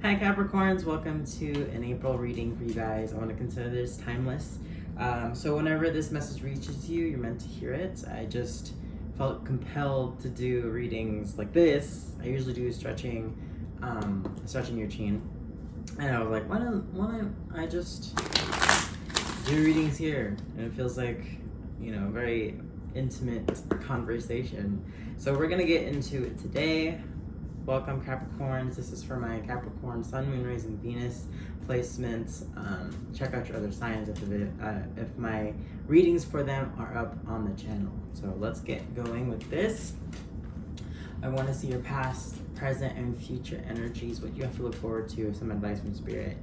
Hi Capricorns, welcome to an April reading for you guys. I want to consider this timeless. So whenever this message reaches you, you're meant to hear it. I just felt compelled to do readings like this. I usually do stretching your chin. And I was like, why don't I just do readings here? And it feels like, very intimate conversation. So we're gonna get into it today. Welcome Capricorns. This is for my Capricorn Sun, Moon, Rising, Venus placements. Check out your other signs if my readings for them are up on the channel. So let's get going with this. I want to see your past, present, and future energies, what you have to look forward to, some advice from Spirit,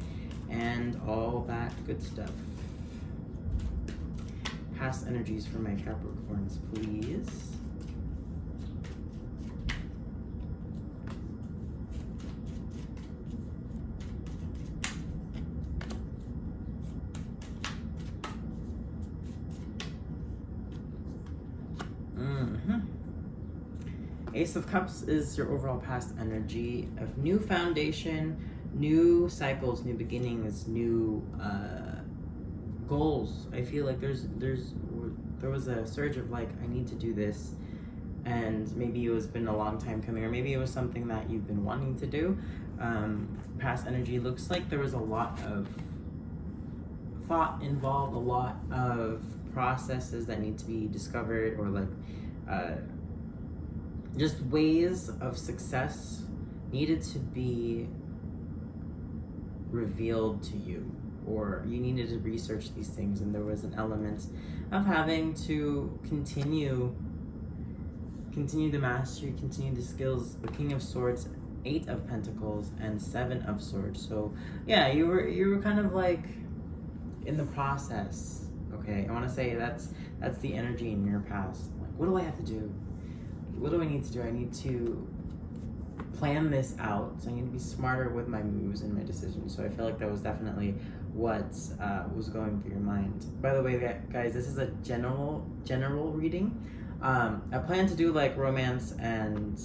and all that good stuff. Past energies for my Capricorns, please. Ace of Cups is your overall past energy of new foundation, new cycles, new beginnings, new goals. I feel like there was a surge of like, I need to do this, and maybe it was been a long time coming, or maybe it was something that you've been wanting to do. Past energy looks like there was a lot of thought involved, a lot of processes that need to be discovered, or like just ways of success needed to be revealed to you, or you needed to research these things, and there was an element of having to continue the mastery, continue the skills. The King of Swords, 8 of Pentacles, and 7 of Swords. So yeah, you were kind of like in the process. Okay, I want to say that's the energy in your past. Like, what do I have to do? What do I need to do? I need to plan this out. So I need to be smarter with my moves and my decisions. So I feel like that was definitely what was going through your mind. By the way, guys, this is a general reading. I plan to do like romance and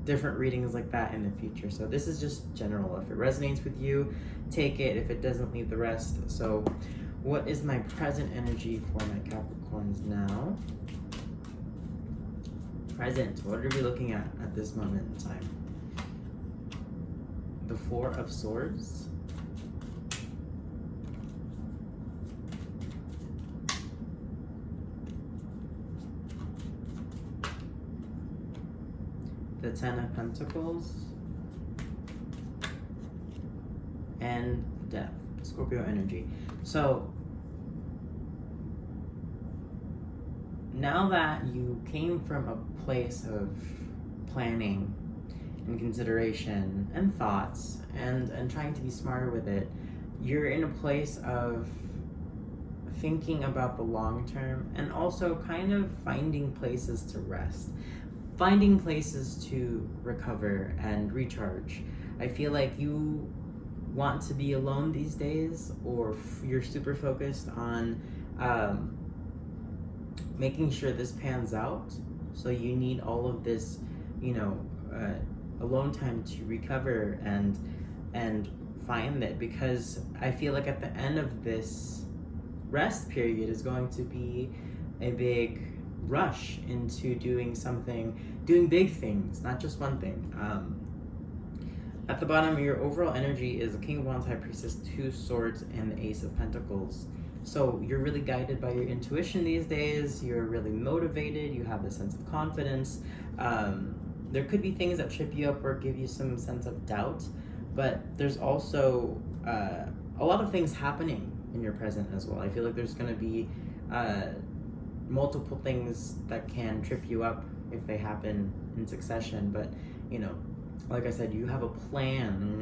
different readings like that in the future. So this is just general. If it resonates with you, take it. If it doesn't, leave the rest. So what is my present energy for my Capricorns now? Present, what are we looking at this moment in time? The 4 of Swords. The 10 of Pentacles. And Death, Scorpio energy. So now that you came from a place of planning and consideration and thoughts and trying to be smarter with it, you're in a place of thinking about the long term, and also kind of finding places to rest, finding places to recover and recharge. I feel like you want to be alone these days, or you're super focused on making sure this pans out. So you need all of this, alone time to recover and find it, because I feel like at the end of this rest period is going to be a big rush into doing big things, not just one thing. At the bottom, your overall energy is the King of Wands, High Priestess, 2 Swords, and the Ace of Pentacles. So you're really guided by your intuition these days. You're really motivated. You have this sense of confidence. There could be things that trip you up or give you some sense of doubt, but there's also a lot of things happening in your present as well. I feel like there's going to be multiple things that can trip you up if they happen in succession, but like I said, you have a plan, and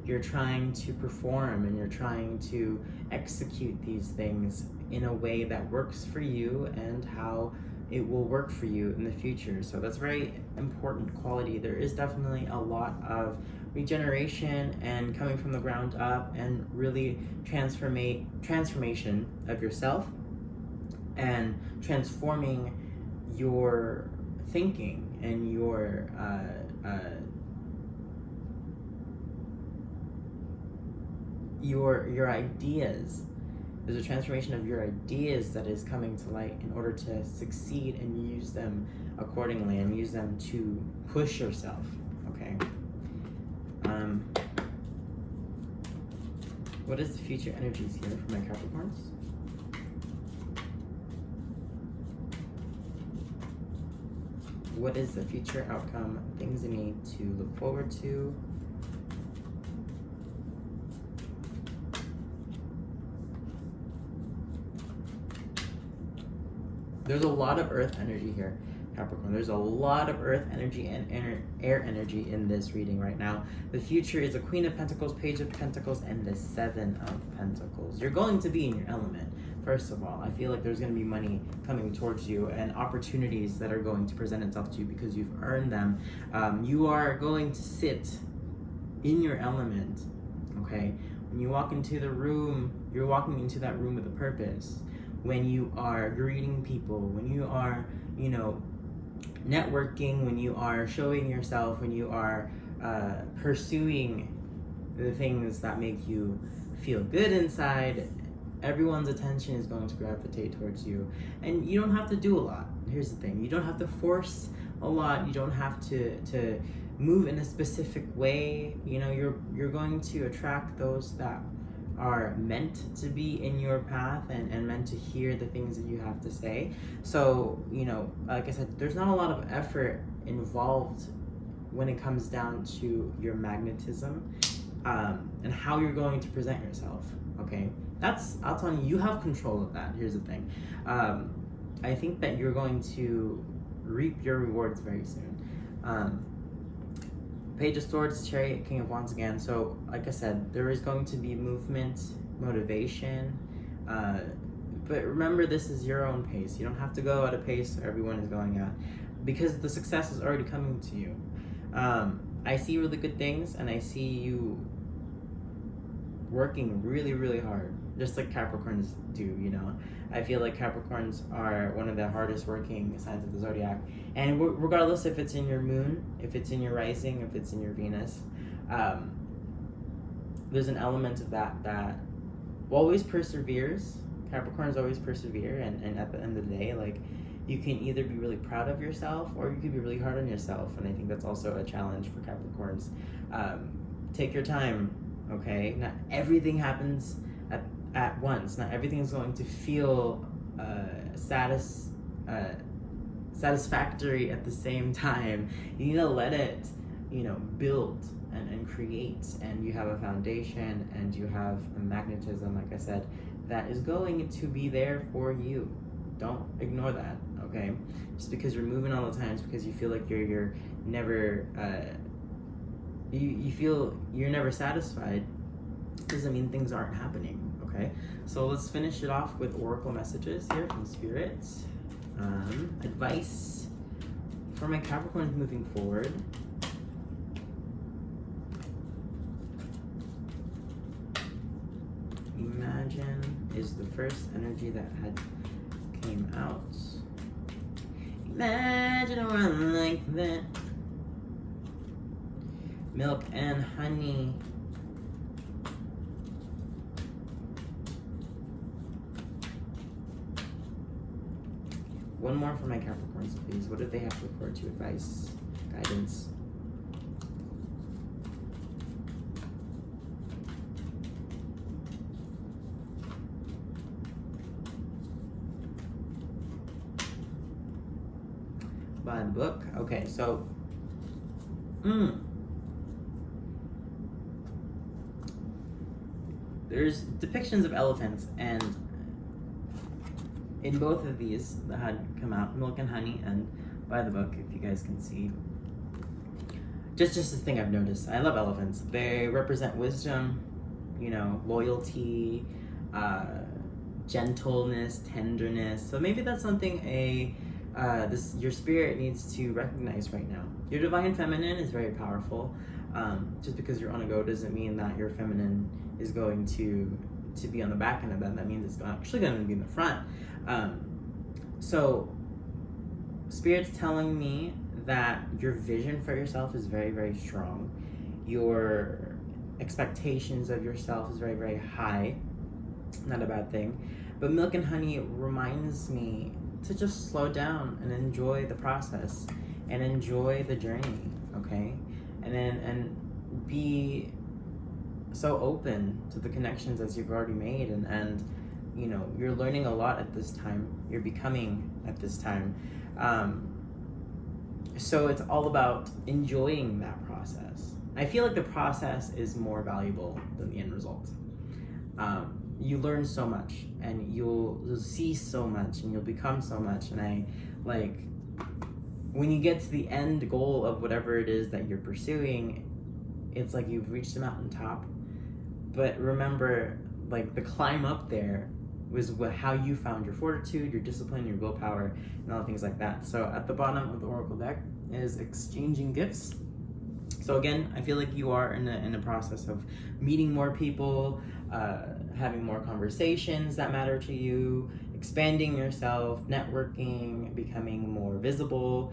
you're trying to perform, and you're trying to execute these things in a way that works for you and how it will work for you in the future. So that's a very important quality. There is definitely a lot of regeneration and coming from the ground up, and really transformation of yourself and transforming your thinking and your your ideas. There's a transformation of your ideas that is coming to light in order to succeed and use them accordingly and use them to push yourself, okay? What is the future energies here for my Capricorns? What is the future outcome, things they need to look forward to? There's a lot of earth energy here, Capricorn. There's a lot of earth energy and air energy in this reading right now. The future is a Queen of Pentacles, Page of Pentacles, and the Seven of Pentacles. You're going to be in your element, first of all. I feel like there's going to be money coming towards you and opportunities that are going to present itself to you because you've earned them. You are going to sit in your element, okay? When you walk into the room, you're walking into that room with a purpose. When you are greeting people, when you are, you know, networking, when you are showing yourself, when you are pursuing the things that make you feel good inside, everyone's attention is going to gravitate towards you. And you don't have to do a lot. Here's the thing. You don't have to force a lot. You don't have to move in a specific way. You know, you're going to attract those that are meant to be in your path and meant to hear the things that you have to say. So, you know, like I said, there's not a lot of effort involved when it comes down to your magnetism and how you're going to present yourself, okay? I'll tell you, you have control of that. Here's the thing. I think that you're going to reap your rewards very soon. Page of Swords, Chariot, King of Wands again. So, like I said, there is going to be movement, motivation, but remember, this is your own pace. You don't have to go at a pace everyone is going at because the success is already coming to you. I see really good things, and I see you working really, really hard, just like Capricorns do, you know. I feel like Capricorns are one of the hardest working signs of the zodiac, and regardless if it's in your moon, if it's in your rising, if it's in your Venus, there's an element of that always perseveres. Capricorns always persevere, and at the end of the day, like, you can either be really proud of yourself or you can be really hard on yourself, and I think that's also a challenge for Capricorns. Take your time, okay? Not everything happens at once. Not everything is going to feel satisfactory at the same time. You need to let it, you know, build and create, and you have a foundation and you have a magnetism, like I said, that is going to be there for you. Don't ignore that, okay? Just because you're moving all the time, just because you feel like you're never you feel you're never satisfied, doesn't mean things aren't happening, okay? So let's finish it off with oracle messages here from Spirit. Advice for my Capricorns moving forward. Imagine is the first energy that came out. Imagine a world like that. Milk and honey. One more for my Capricorns, please. What do they have to look forward to? Advice, guidance. By the book. Okay, so there's depictions of elephants, and in both of these that had come out, Milk and Honey and By the Book, if you guys can see. Just a thing I've noticed. I love elephants. They represent wisdom, you know, loyalty, gentleness, tenderness. So maybe that's something your spirit needs to recognize right now. Your divine feminine is very powerful. Just because you're on a go doesn't mean that your feminine is going to be on the back end of that. That means it's actually going to be in the front. So Spirit's telling me that your vision for yourself is very, very strong. expectations of yourself is very, very high. Not a bad thing. But Milk and Honey reminds me to just slow down and enjoy the process and enjoy the journey, okay? And be so open to the connections as you've already made, and you know, you're learning a lot at this time, you're becoming at this time. So it's all about enjoying that process. I feel like the process is more valuable than the end result. You learn so much, and you'll see so much, and you'll become so much. And I like when you get to the end goal of whatever it is that you're pursuing, it's like you've reached the mountaintop. But remember, like, the climb up there was how you found your fortitude, your discipline, your willpower, and all things like that. So at the bottom of the Oracle deck is exchanging gifts. So again, I feel like you are in a process of meeting more people, having more conversations that matter to you, expanding yourself, networking, becoming more visible,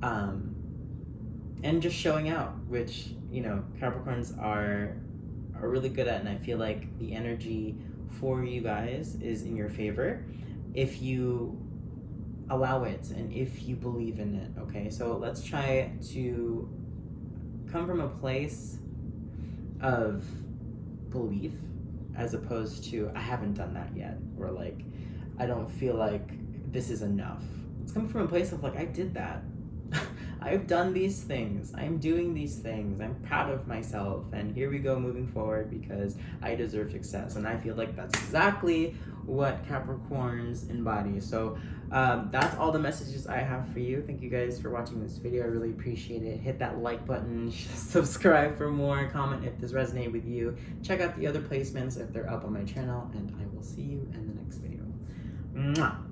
and just showing out, which, you know, Capricorns are really good at. And I feel like the energy for you guys is in your favor if you allow it and if you believe in it, okay? So let's try to come from a place of belief as opposed to I haven't done that yet, or like I don't feel like this is enough. It's coming from a place of like, I did that. I've done these things. I'm doing these things. I'm proud of myself. And here we go moving forward because I deserve success. And I feel like that's exactly what Capricorns embody. So that's all the messages I have for you. Thank you guys for watching this video. I really appreciate it. Hit that like button, subscribe for more, comment if this resonated with you. Check out the other placements if they're up on my channel, and I will see you in the next video. Mwah!